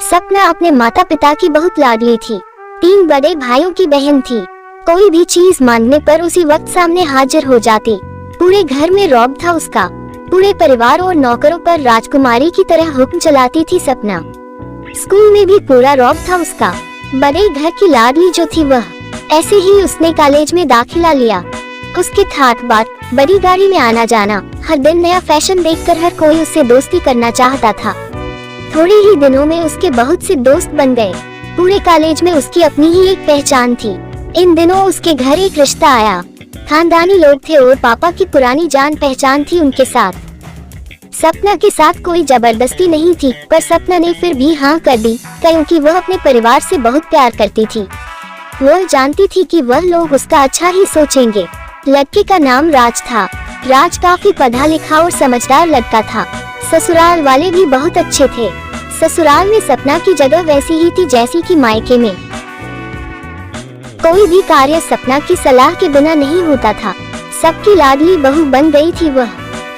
सपना अपने माता पिता की बहुत लाडली थी। 3 बड़े भाइयों की बहन थी। कोई भी चीज मांगने पर उसी वक्त सामने हाजिर हो जाती। पूरे घर में रौब था उसका। पूरे परिवार और नौकरों पर राजकुमारी की तरह हुक्म चलाती थी सपना। स्कूल में भी पूरा रौब था उसका। बड़े घर की लाडली जो थी वह। ऐसे ही उसने कॉलेज में दाखिला लिया। उसके ठाठ बाट, बड़ी गाड़ी में आना जाना, हर दिन नया फैशन देखकर हर कोई उससे दोस्ती करना चाहता था। थोड़े ही दिनों में उसके बहुत से दोस्त बन गए। पूरे कॉलेज में उसकी अपनी ही एक पहचान थी। इन दिनों उसके घर एक रिश्ता आया। खानदानी लोग थे और पापा की पुरानी जान पहचान थी उनके साथ। सपना के साथ कोई जबरदस्ती नहीं थी, पर सपना ने फिर भी हाँ कर दी, क्योंकि वह अपने परिवार से बहुत प्यार करती थी। वह जानती थी कि वह लोग उसका अच्छा ही सोचेंगे। लड़के का नाम राज था। राज काफी पढ़ा लिखा और समझदार लड़का था। ससुराल वाले भी बहुत अच्छे थे। ससुराल में सपना की जगह वैसी ही थी जैसी कि मायके में। कोई भी कार्य सपना की सलाह के बिना नहीं होता था। सबकी लाडली बहू बन गई थी वह।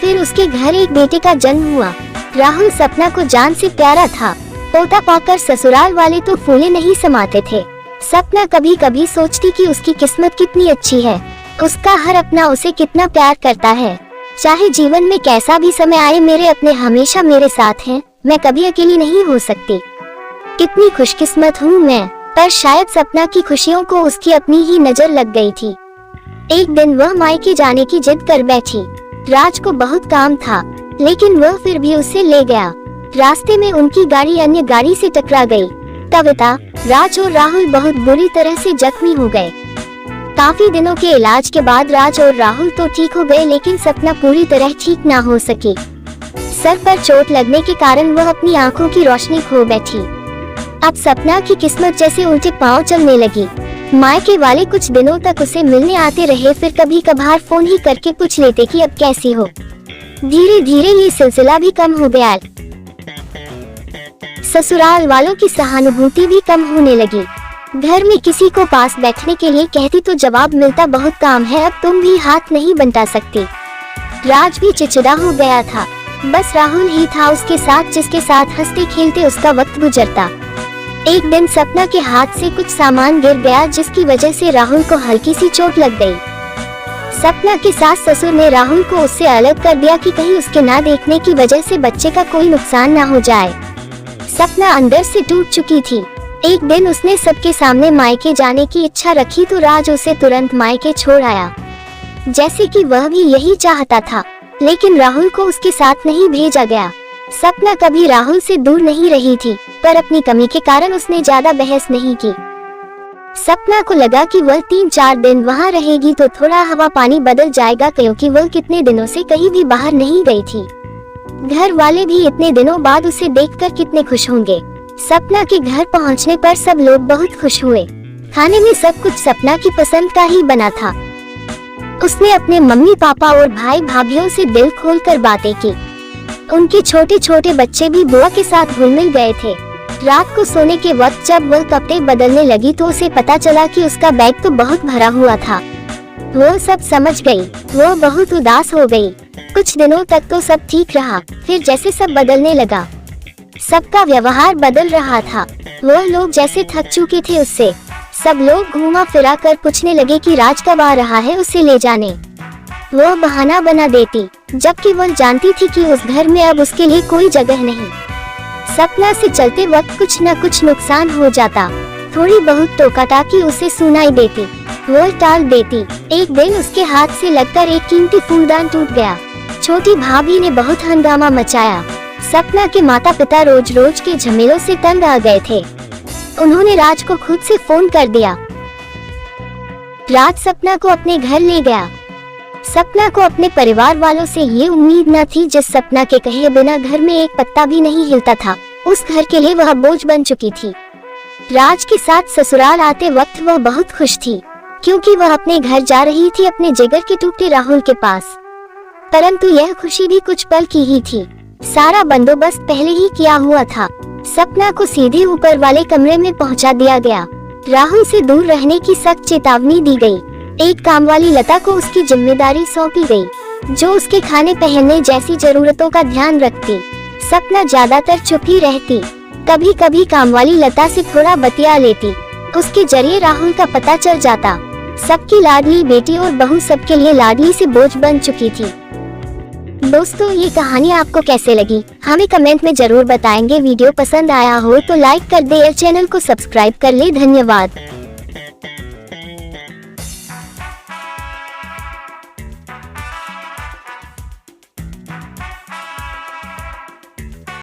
फिर उसके घर एक बेटे का जन्म हुआ। राहुल सपना को जान से प्यारा था। पोता पाकर ससुराल वाले तो फूले नहीं समाते थे। सपना कभी कभी सोचती कि उसकी किस्मत कितनी अच्छी है। उसका हर अपना उसे कितना प्यार करता है। चाहे जीवन में कैसा भी समय आए, मेरे अपने हमेशा मेरे साथ हैं। मैं कभी अकेली नहीं हो सकती। कितनी खुशकिस्मत हूँ मैं। पर शायद सपना की खुशियों को उसकी अपनी ही नजर लग गई थी। एक दिन वह मायके जाने की जिद कर बैठी। राज को बहुत काम था, लेकिन वह फिर भी उसे ले गया। रास्ते में उनकी गाड़ी अन्य गाड़ी से टकरा गई। कविता, राज और राहुल बहुत बुरी तरह से जख्मी हो गए। काफी दिनों के इलाज के बाद राज और राहुल तो ठीक हो गए, लेकिन सपना पूरी तरह ठीक ना हो सकी। सर पर चोट लगने के कारण वह अपनी आंखों की रोशनी खो बैठी। अब सपना की किस्मत जैसे उल्टे पांव चलने लगी। मायके वाले कुछ दिनों तक उसे मिलने आते रहे, फिर कभी कभार फोन ही करके पूछ लेते कि अब कैसी हो। धीरे धीरे ये सिलसिला भी कम हो गया। ससुराल वालों की सहानुभूति भी कम होने लगी। घर में किसी को पास बैठने के लिए कहती तो जवाब मिलता, बहुत काम है, अब तुम भी हाथ नहीं बंटा सकती। राज भी चिड़चिड़ा हो गया था। बस राहुल ही था उसके साथ, जिसके साथ हंसते खेलते उसका वक्त गुजरता। एक दिन सपना के हाथ से कुछ सामान गिर गया, जिसकी वजह से राहुल को हल्की सी चोट लग गई। सपना के सास ससुर ने राहुल को उससे अलग कर दिया कि कहीं उसके ना देखने की वजह से बच्चे का कोई नुकसान ना हो जाए। सपना अंदर से टूट चुकी थी। एक दिन उसने सबके सामने मायके जाने की इच्छा रखी तो राज उसे तुरंत मायके छोड़ आया, जैसे कि वह भी यही चाहता था। लेकिन राहुल को उसके साथ नहीं भेजा गया। सपना कभी राहुल से दूर नहीं रही थी, पर अपनी कमी के कारण उसने ज्यादा बहस नहीं की। सपना को लगा कि वह 3-4 दिन वहाँ रहेगी तो थोड़ा हवा पानी बदल जाएगा, क्योंकि वह कितने दिनों से कहीं भी बाहर नहीं गई थी। घर वाले भी इतने दिनों बाद उसे देखकर कितने खुश होंगे। सपना के घर पहुंचने पर सब लोग बहुत खुश हुए। खाने में सब कुछ सपना की पसंद का ही बना था। उसने अपने मम्मी पापा और भाई भाभीयों से दिल खोलकर बातें की। उनके छोटे छोटे बच्चे भी बुआ के साथ घुल मिल गए थे। रात को सोने के वक्त जब वह कपड़े बदलने लगी तो उसे पता चला कि उसका बैग तो बहुत भरा हुआ था। वो सब समझ गई। वो बहुत उदास हो गई। कुछ दिनों तक तो सब ठीक रहा, फिर जैसे सब बदलने लगा। सबका व्यवहार बदल रहा था। वह लोग जैसे थक चुके थे उससे। सब लोग घूमा फिरा कर पूछने लगे कि राज कब आ रहा है उसे ले जाने। वह बहाना बना देती, जबकि वह जानती थी कि उस घर में अब उसके लिए कोई जगह नहीं। सपना से चलते वक्त कुछ न कुछ नुकसान हो जाता। थोड़ी बहुत टोका-टाकी उसे सुनाई देती, वह टाल देती। एक दिन उसके हाथ से लगकर एक कीमती फूलदान टूट गया। छोटी भाभी ने बहुत हंगामा मचाया। सपना के माता पिता रोज रोज के झमेलों से तंग आ गए थे। उन्होंने राज को खुद से फोन कर दिया। राज सपना को अपने घर ले गया। सपना को अपने परिवार वालों से ये उम्मीद न थी। जिस सपना के कहे बिना घर में एक पत्ता भी नहीं हिलता था, उस घर के लिए वह बोझ बन चुकी थी। राज के साथ ससुराल आते वक्त वह बहुत खुश थी, क्योंकि वह अपने घर जा रही थी, अपने जिगर के टुकड़े राहुल के पास। परंतु यह खुशी भी कुछ पल की ही थी। सारा बंदोबस्त पहले ही किया हुआ था। सपना को सीधे ऊपर वाले कमरे में पहुंचा दिया गया। राहुल से दूर रहने की सख्त चेतावनी दी गई। एक कामवाली लता को उसकी जिम्मेदारी सौंपी गई, जो उसके खाने पहनने जैसी जरूरतों का ध्यान रखती। सपना ज्यादातर चुप ही रहती। कभी कभी कामवाली लता से थोड़ा बतिया लेती, उसके जरिए राहुल का पता चल जाता। सबकी लाडली बेटी और बहू सबके लिए लाडली से बोझ बन चुकी थी। दोस्तों, ये कहानी आपको कैसे लगी हमें कमेंट में जरूर बताएंगे। वीडियो पसंद आया हो तो लाइक कर दे और चैनल को सब्सक्राइब कर ले। धन्यवाद।